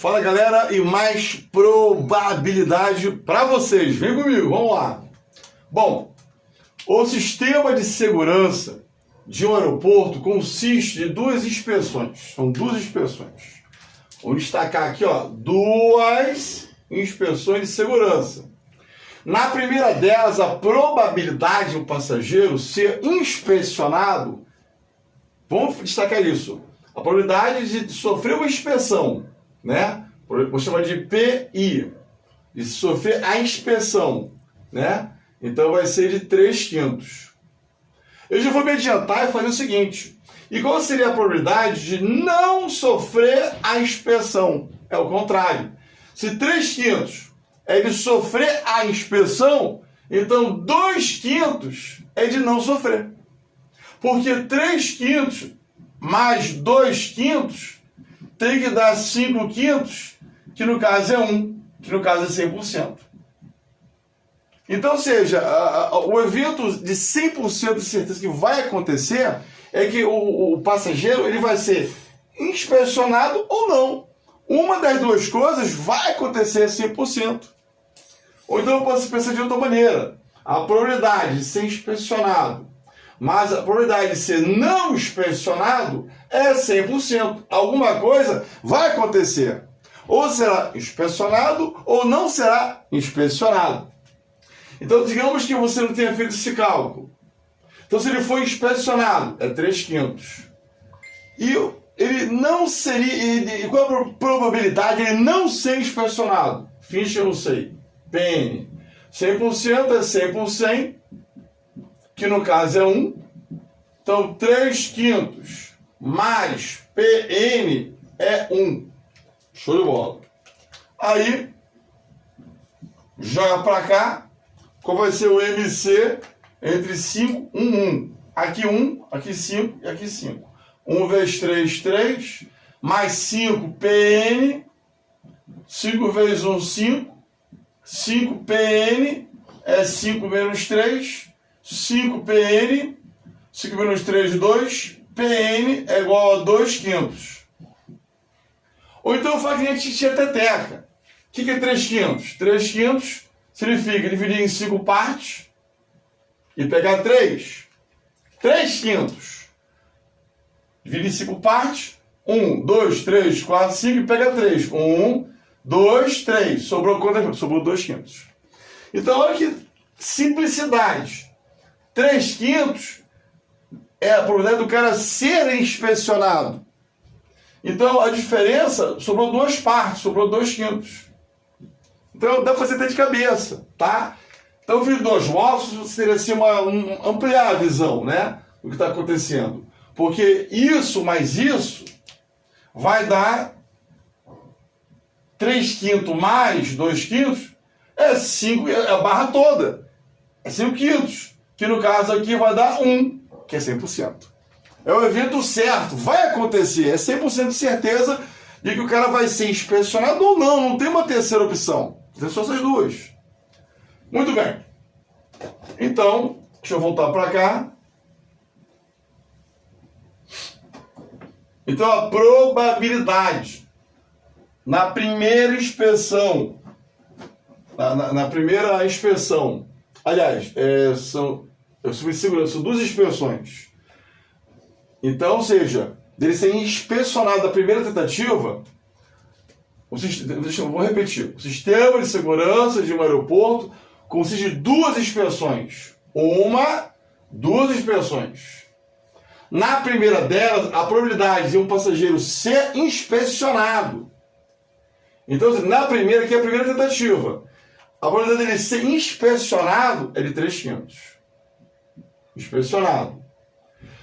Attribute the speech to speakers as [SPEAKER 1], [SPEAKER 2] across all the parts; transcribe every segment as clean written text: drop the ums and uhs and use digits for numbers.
[SPEAKER 1] Fala, galera, e mais probabilidade para vocês. Vem comigo, vamos lá. Bom, o sistema de segurança de um aeroporto consiste de duas inspeções. São duas inspeções. Vou destacar aqui, ó, duas inspeções de segurança. Na primeira delas, a probabilidade do passageiro ser inspecionado, vamos destacar isso, a probabilidade de sofrer uma inspeção, né? Vou chamar de PI, de sofrer a inspeção, né? Então vai ser de 3/5. Eu já vou me adiantar e fazer o seguinte: e qual seria a probabilidade de não sofrer a inspeção? É o contrário. Se 3/5 é de sofrer a inspeção, então 2/5 é de não sofrer. Porque 3/5 mais 2/5 tem que dar 5/5, que no caso é 1, que no caso é 100%. Então, ou seja, o evento de 100% de certeza que vai acontecer é que o passageiro ele vai ser inspecionado ou não. Uma das duas coisas vai acontecer 100%. Ou então eu posso pensar de outra maneira. A probabilidade de ser inspecionado, mas a probabilidade de ser não inspecionado é 100%. Alguma coisa vai acontecer. Ou será inspecionado ou não será inspecionado. Então, digamos que você não tenha feito esse cálculo. Então, se ele foi inspecionado, é 3/5. E ele não seria... E qual é a probabilidade de ele não ser inspecionado? Finge, eu não sei. PN. 100% é 100 por 100, que no caso é 1. Então, 3/5 mais PN é 1. Show de bola. Aí, joga para cá. Qual vai ser o MC entre 5, 1, 1? Aqui 1, aqui 5 e aqui 5. 1 vezes 3, 3. Mais 5 PN. 5 vezes 1, 5. 5 PN é 5 menos 3. 5 PN. 5 menos 3, 2. PN é igual a 2/5. Ou então faz que a gente tinha teteca. O que é 3/5? 3/5 significa dividir em 5 partes e pegar 3. 3/5. Dividir em 5 partes. 1, 2, 3, 4, 5 e pega 3. 1, 2, 3. Sobrou quanto? Sobrou 2/5. Então, olha que simplicidade. 3/5 é a probabilidade do cara ser inspecionado. Então, a diferença sobrou 2 partes, sobrou 2/5. Então, dá para fazer até de cabeça, tá? Então, fiz 2 módulos, seria assim ampliar a visão, né? Do que está acontecendo. Porque isso mais isso vai dar 3/5 mais 2/5 é 5, é a barra toda. É 5/5, que no caso aqui vai dar 1, que é 100%. É o evento certo, vai acontecer, é 100% de certeza de que o cara vai ser inspecionado ou não, não tem uma terceira opção. Tem só essas duas. Muito bem. Então, deixa eu voltar para cá. Então, a probabilidade na primeira inspeção, na primeira inspeção, aliás, são duas inspeções. Então, ou seja, dele ser inspecionado da primeira tentativa, vou repetir, o sistema de segurança de um aeroporto consiste de duas inspeções. Duas inspeções. Na primeira delas, a probabilidade de um passageiro ser inspecionado. Então, na primeira, que é a primeira tentativa, a probabilidade dele ser inspecionado é de 3/5. Inspecionado.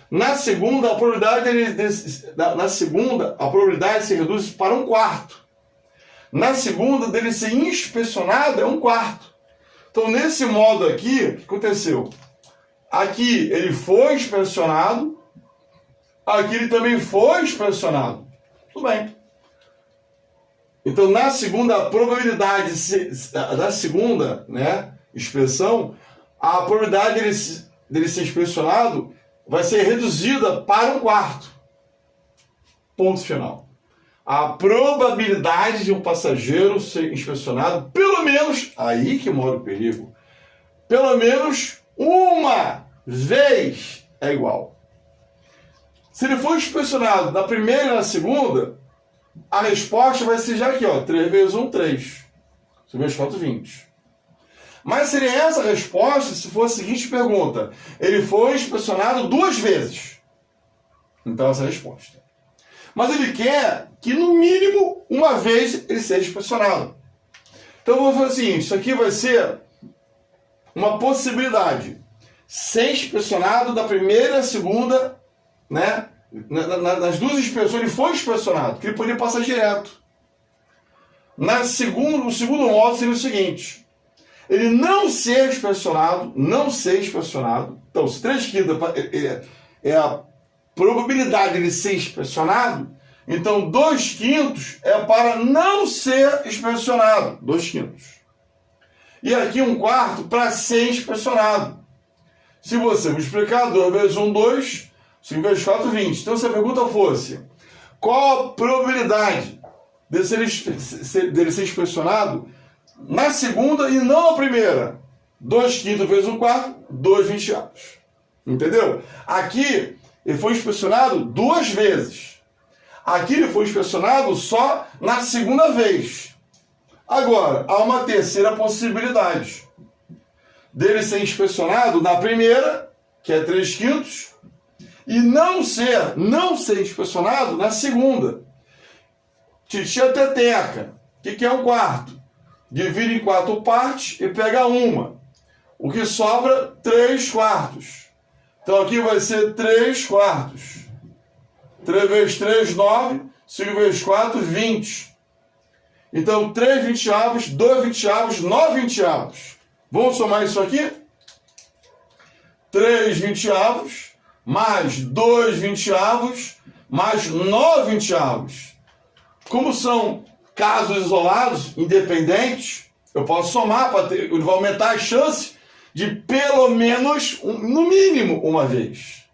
[SPEAKER 1] Na segunda, a probabilidade se reduz para 1/4. Na segunda, dele ser inspecionado é 1/4. Então, nesse modo aqui, o que aconteceu? Aqui ele foi inspecionado, aqui ele também foi inspecionado. Tudo bem. Então, na segunda, a probabilidade da segunda, né, inspeção, a probabilidade dele ser inspecionado vai ser reduzida para 1/4. Ponto final. a probabilidade de um passageiro ser inspecionado, pelo menos, aí que mora o perigo, pelo menos uma vez é igual. Se ele for inspecionado na primeira e na segunda, a resposta vai ser já aqui, ó, 3 vezes 1, 3. 3 vezes 4, 20. Mas seria essa a resposta se for a seguinte pergunta. Ele foi inspecionado 2 vezes. Então essa é a resposta. Mas ele quer que no mínimo uma vez ele seja inspecionado. Então eu vou fazer o seguinte, isso aqui vai ser uma possibilidade. Ser inspecionado da primeira e a segunda, né? Nas 2 inspeções ele foi inspecionado, que ele poderia passar direto. O segundo modo seria o seguinte. Ele não ser inspecionado. Então, se 3/5 é a probabilidade de ele ser inspecionado, então 2/5 é para não ser inspecionado. 2/5. E aqui 1/4 para ser inspecionado. Se você me explicar, 2 vezes 1, 2, 5 vezes 4, 20. Então, se a pergunta fosse, qual a probabilidade dele ser inspecionado na segunda e não na primeira? 2/5 vezes 1/4, 2/20. Entendeu? Aqui, ele foi inspecionado 2 vezes. Aqui ele foi inspecionado só na segunda vez. Agora, há uma terceira possibilidade dele ser inspecionado na primeira, que é 3/5, e não ser inspecionado na segunda. Titia Teteca, o que é 1/4? Divide em 4 partes e pega uma. O que sobra, 3/4. Então aqui vai ser 3/4. 3 vezes 3, 9. 5 vezes 4, 20. Então 3/20, 2/20, 9/20. Vamos somar isso aqui? 3/20 mais 2/20 mais 9/20. Como são casos isolados, independentes, eu posso somar, ele vai aumentar a chance de pelo menos, no mínimo, uma vez.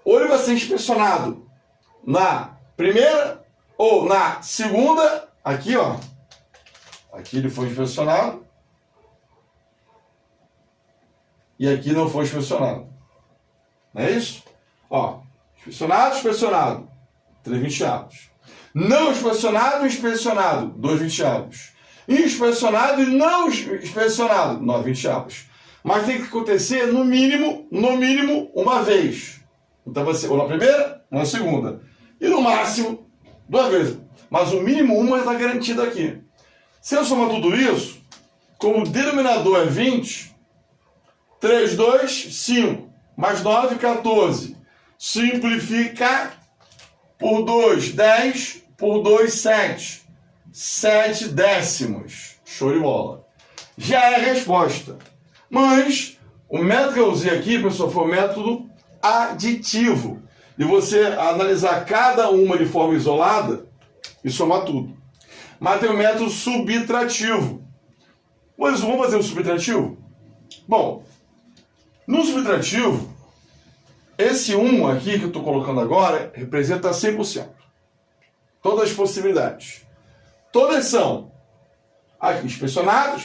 [SPEAKER 1] Ou ele vai ser inspecionado na primeira ou na segunda, aqui ó, aqui ele foi inspecionado, e aqui não foi inspecionado. Não é isso? Ó, inspecionado, 3/20. Não inspecionado, 2/20. Inspecionado e não inspecionado, 9/20. Mas tem que acontecer no mínimo, uma vez. Então vai ser ou na primeira ou na segunda. E no máximo, 2 vezes. Mas o mínimo uma está garantido aqui. Se eu somar tudo isso, como o denominador é 20, 3, 2, 5, mais 9, 14. Simplifica por 2, 10, por 2, 7. 7 décimos. Show de bola. Já é a resposta. Mas o método que eu usei aqui, pessoal, foi o método aditivo. De você analisar cada uma de forma isolada e somar tudo. Mas tem o método subtrativo. Mas vamos fazer o subtrativo? Bom, no subtrativo, esse 1 aqui que eu estou colocando agora representa 100%. Todas as possibilidades. Todas são aqui, inspecionado,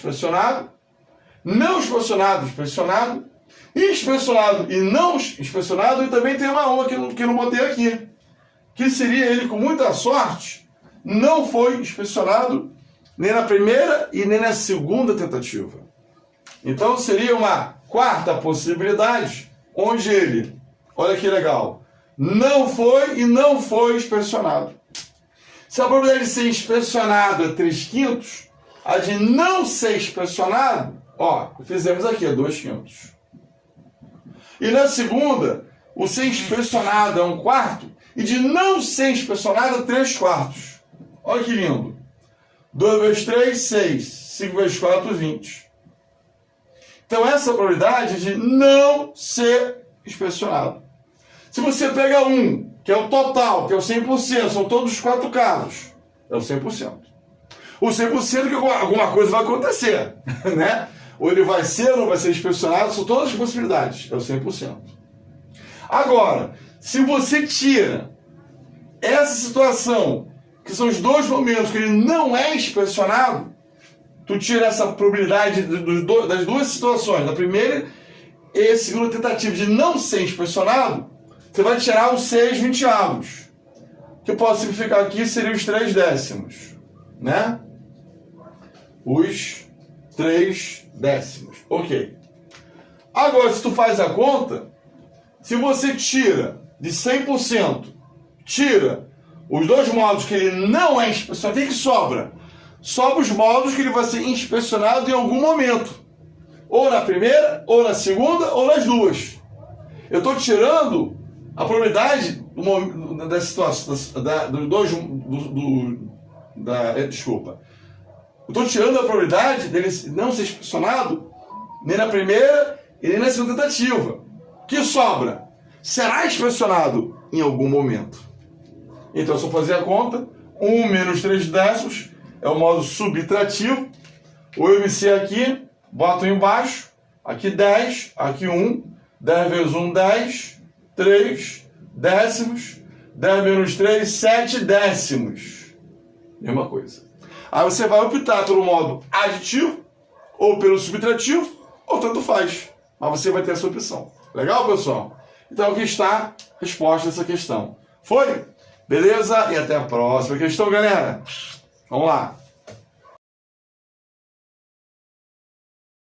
[SPEAKER 1] não inspecionado, inspecionado e não inspecionado, e também tem uma que eu não botei aqui, que seria ele, com muita sorte, não foi inspecionado nem na primeira e nem na segunda tentativa. Então seria uma quarta possibilidade, onde ele, olha que legal, não foi e não foi inspecionado. Se a probabilidade de ser inspecionado é 3/5, a de não ser inspecionado, ó, fizemos aqui, é 2/5. E na segunda, o ser inspecionado é 1/4, e de não ser inspecionado é 3/4. Olha que lindo. 2 vezes 3, 6. 5 vezes 4, 20. Então essa é a probabilidade de não ser inspecionado. Se você pega 1, que é o total, que é o 100%, são todos os 4 casos, é o 100%. O 100% que alguma coisa vai acontecer, né? Ou ele vai ser ou não vai ser inspecionado, são todas as possibilidades, é o 100%. Agora, se você tira essa situação, que são os dois momentos que ele não é inspecionado, tu tira essa probabilidade das duas situações, da primeira e segunda tentativa de não ser inspecionado, você vai tirar os 6/20, que eu posso simplificar aqui, seria os 3/10, né? Os 3/10, ok. Agora, se tu faz a conta, se você tira de 100%, tira os dois modos que ele não é inspecionado, o que sobra? Sobra os modos que ele vai ser inspecionado em algum momento. Ou na primeira, ou na segunda, ou nas duas. Eu estou tirando a probabilidade da situação, desculpa. Eu estou tirando a probabilidade dele não ser inspecionado nem na primeira e nem na segunda tentativa. O que sobra? Será inspecionado em algum momento. Então, se eu fazer a conta, 1 menos 3/10 é o modo subtrativo. O MC aqui, boto embaixo, aqui 10, aqui 1, 10 vezes 1, 10, 3/10, 10 menos 3, 7/10. Mesma coisa. Aí você vai optar pelo modo aditivo, ou pelo subtrativo, ou tanto faz. Mas você vai ter essa opção. Legal, pessoal? Então aqui está a resposta dessa questão. Foi? Beleza? E até a próxima questão, galera. Vamos lá.